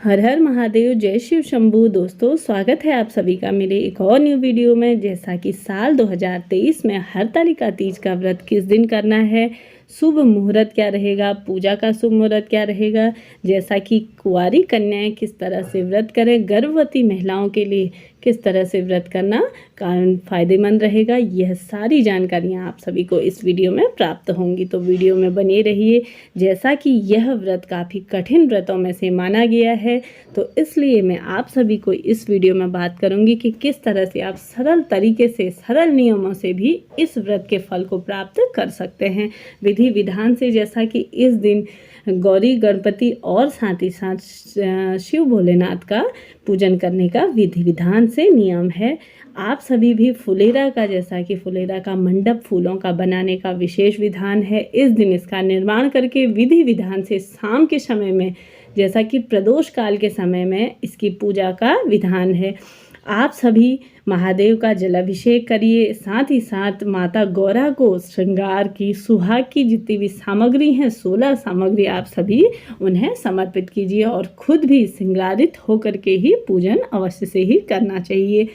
हर हर महादेव, जय शिव शंभू। दोस्तों, स्वागत है आप सभी का मेरे एक और न्यू वीडियो में। जैसा कि साल 2023 में हरतालिका तीज का व्रत किस दिन करना है, शुभ मुहूर्त क्या रहेगा, पूजा का शुभ मुहूर्त क्या रहेगा, जैसा कि कुंवारी कन्याएं किस तरह से व्रत करें, गर्भवती महिलाओं के लिए किस तरह से व्रत करना फ़ायदेमंद रहेगा, यह सारी जानकारियां आप सभी को इस वीडियो में प्राप्त होंगी। तो वीडियो में बने रहिए। जैसा कि यह व्रत काफ़ी कठिन व्रतों में से माना गया है, तो इसलिए मैं आप सभी को इस वीडियो में बात करूंगी कि किस तरह से आप सरल तरीके से, सरल नियमों से भी इस व्रत के फल को प्राप्त कर सकते हैं विधि विधान से। जैसा कि इस दिन गौरी, गणपति और साथ ही साथ शिव भोलेनाथ का पूजन करने का विधि विधान से नियम है। आप सभी भी फुलेरा का, जैसा कि फुलेरा का मंडप फूलों का बनाने का विशेष विधान है। इस दिन इसका निर्माण करके विधि विधान से शाम के समय में, जैसा कि प्रदोष काल के समय में इसकी पूजा का विधान है। आप सभी महादेव का जलाभिषेक करिए, साथ ही साथ माता गौरा को श्रृंगार की, सुहाग की जितनी भी सामग्री हैं, 16 सामग्री आप सभी उन्हें समर्पित कीजिए और खुद भी श्रृंगारित होकर के ही पूजन अवश्य से ही करना चाहिए।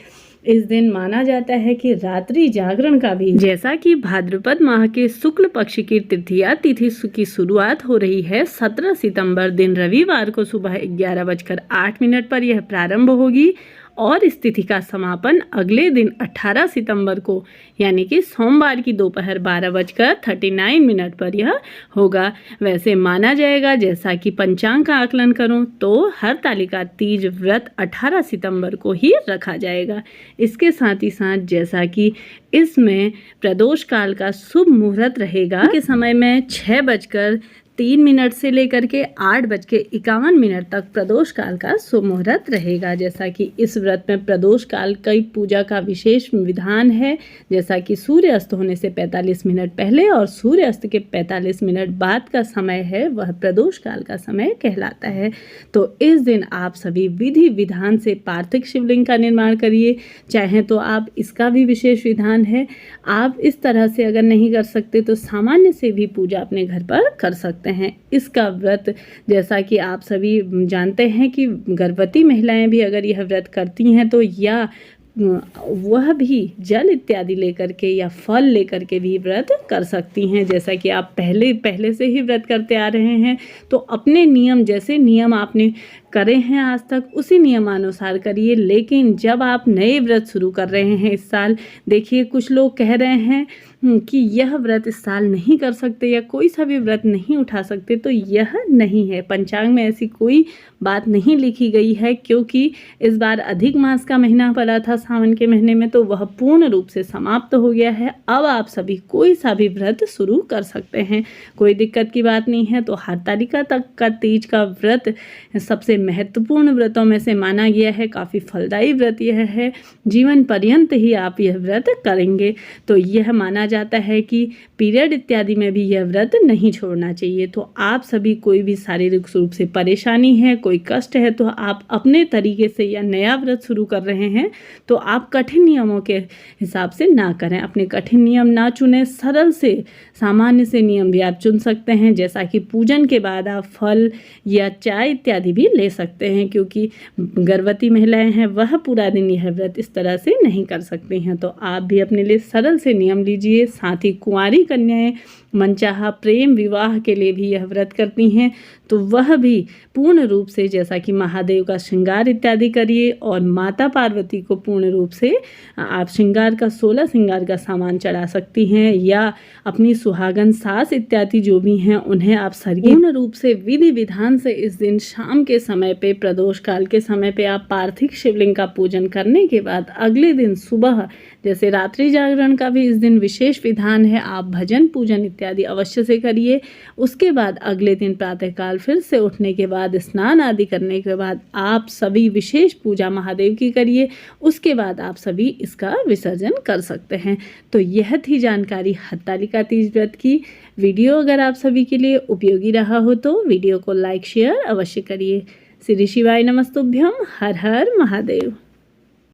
इस दिन माना जाता है कि रात्रि जागरण का भी, जैसा कि भाद्रपद माह के शुक्ल पक्ष की तृतीया तिथि की शुरुआत हो रही है 17 सितंबर दिन रविवार को सुबह 11:08 पर यह प्रारंभ होगी और इस तिथि का समापन अगले दिन 18 सितंबर को, यानी कि सोमवार की दोपहर 12:39 पर यह होगा। वैसे माना जाएगा, जैसा कि पंचांग का आकलन करूं तो हरतालिका तीज व्रत 18 सितंबर को ही रखा जाएगा। इसके साथ ही साथ जैसा कि इसमें प्रदोष काल का शुभ मुहूर्त रहेगा के समय में 6:03 से लेकर के 8:51 तक प्रदोष काल का शुभ मुहूर्त रहेगा। जैसा कि इस व्रत में प्रदोष काल की पूजा का विशेष विधान है, जैसा कि सूर्य अस्त होने से 45 मिनट पहले और सूर्य अस्त के 45 मिनट बाद का समय है, वह प्रदोष काल का समय कहलाता है। तो इस दिन आप सभी विधि विधान से पार्थिव शिवलिंग का निर्माण करिए। चाहे तो आप, इसका भी विशेष विधान है, आप इस तरह से अगर नहीं कर सकते तो सामान्य से भी पूजा अपने घर पर कर सकते हैं। इसका व्रत, जैसा कि आप सभी जानते हैं कि गर्भवती महिलाएं भी अगर यह व्रत करती हैं तो या वह भी जल इत्यादि लेकर के या फल लेकर के भी व्रत कर सकती हैं। जैसा कि आप पहले से ही व्रत करते आ रहे हैं, तो अपने नियम, जैसे नियम आपने करे हैं आज तक, उसी नियमानुसार करिए। लेकिन जब आप नए व्रत शुरू कर रहे हैं इस साल, देखिए कुछ लोग कह रहे हैं कि यह व्रत इस साल नहीं कर सकते या कोई सा भी व्रत नहीं उठा सकते, तो यह नहीं है। पंचांग में ऐसी कोई बात नहीं लिखी गई है, क्योंकि इस बार अधिक मास का महीना पड़ा था सावन के महीने में, तो वह पूर्ण रूप से समाप्त हो गया है। अब आप सभी कोई सा भी व्रत शुरू कर सकते हैं, कोई दिक्कत की बात नहीं है। तो हरतालिका तक का तीज का व्रत सबसे महत्वपूर्ण व्रतों में से माना गया है। काफ़ी फलदायी व्रत यह है, जीवन पर्यंत ही आप यह व्रत करेंगे। तो यह माना जाता है कि पीरियड इत्यादि में भी यह व्रत नहीं छोड़ना चाहिए। तो आप सभी, कोई भी शारीरिक रूप से परेशानी है, कोई कष्ट है, तो आप अपने तरीके से या नया व्रत शुरू कर रहे हैं तो आप कठिन नियमों के हिसाब से ना करें, अपने कठिन नियम ना चुनें, सरल से सामान्य से नियम भी आप चुन सकते हैं। जैसा कि पूजन के बाद आप फल या चाय इत्यादि भी ले सकते हैं, क्योंकि गर्भवती महिलाएं हैं, वह पूरा दिन यह व्रत इस तरह से नहीं कर सकती हैं। तो आप भी अपने लिए सरल से नियम लीजिए। साथ ही कुंवारी कन्याएं मनचाहा प्रेम विवाह के लिए भी यह व्रत करती हैं, तो वह भी पूर्ण रूप से, जैसा कि महादेव का श्रृंगार इत्यादि करिए और माता पार्वती को पूर्ण रूप से आप श्रृंगार का 16 श्रृंगार का सामान चढ़ा सकती हैं, या अपनी सुहागन सास इत्यादि जो भी हैं उन्हें आप पूर्ण रूप से विधि विधान से इस दिन शाम के समय पे, प्रदोष काल के समय पे आप पार्थिव शिवलिंग का पूजन करने के बाद अगले दिन सुबह, जैसे रात्रि जागरण का भी इस दिन विशेष विधान है, आप भजन पूजन इत्यादि अवश्य से करिए। उसके बाद अगले दिन प्रातःकाल फिर से उठने के बाद, स्नान आदि करने के बाद आप सभी विशेष पूजा महादेव की करिए। उसके बाद आप सभी इसका विसर्जन कर सकते हैं। तो यह थी जानकारी हरतालिका तीज व्रत की। वीडियो अगर आप सभी के लिए उपयोगी रहा हो तो वीडियो को लाइक शेयर अवश्य करिए। श्री शिवाय नमस्तुभ्यम। हर हर महादेव।